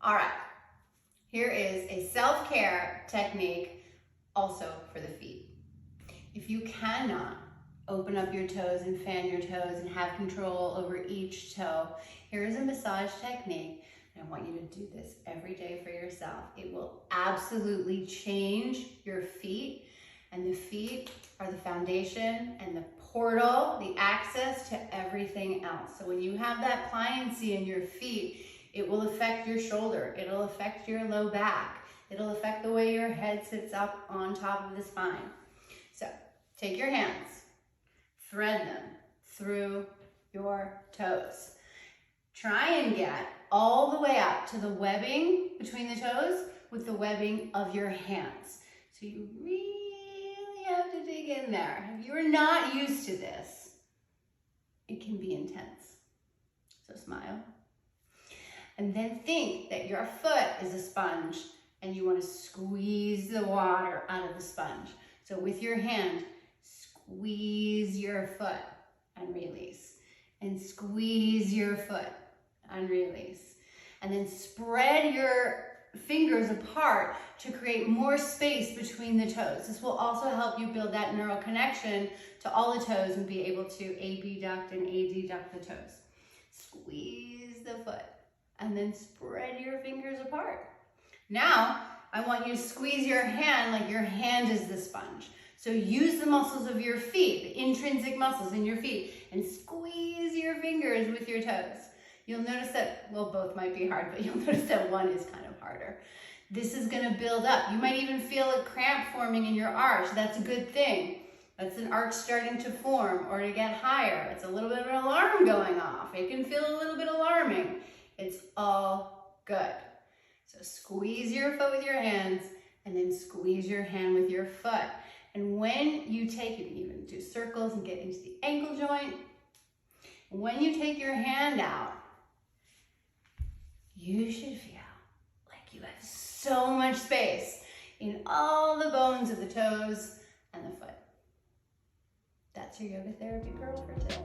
All right, here is a self-care technique also for the feet. If you cannot open up your toes and fan your toes and have control over each toe, here is a massage technique. And I want you to do this every day for yourself. It will absolutely change your feet, and the feet are the foundation and the portal, the access to everything else. So when you have that pliancy in your feet, it will affect your shoulder. It'll affect your low back. It'll affect the way your head sits up on top of the spine. So take your hands, thread them through your toes. Try and get all the way up to the webbing between the toes with the webbing of your hands. So you really have to dig in there. If you're not used to this, it can be intense. So smile. And then think that your foot is a sponge and you want to squeeze the water out of the sponge. So with your hand, squeeze your foot and release. And squeeze your foot and release. And then spread your fingers apart to create more space between the toes. This will also help you build that neural connection to all the toes and be able to abduct and adduct the toes. Squeeze the foot. And then spread your fingers apart. Now, I want you to squeeze your hand like your hand is the sponge. So use the muscles of your feet, the intrinsic muscles in your feet, and squeeze your fingers with your toes. You'll notice that, well, both might be hard, but you'll notice that one is kind of harder. This is gonna build up. You might even feel a cramp forming in your arch. That's a good thing. That's an arch starting to form or to get higher. It's a little bit of an alarm going off. It can feel a little bit alarming. It's all good. So squeeze your foot with your hands and then squeeze your hand with your foot. And when you take it, even do circles and get into the ankle joint. When you take your hand out, you should feel like you have so much space in all the bones of the toes and the foot. That's your yoga therapy girl for today.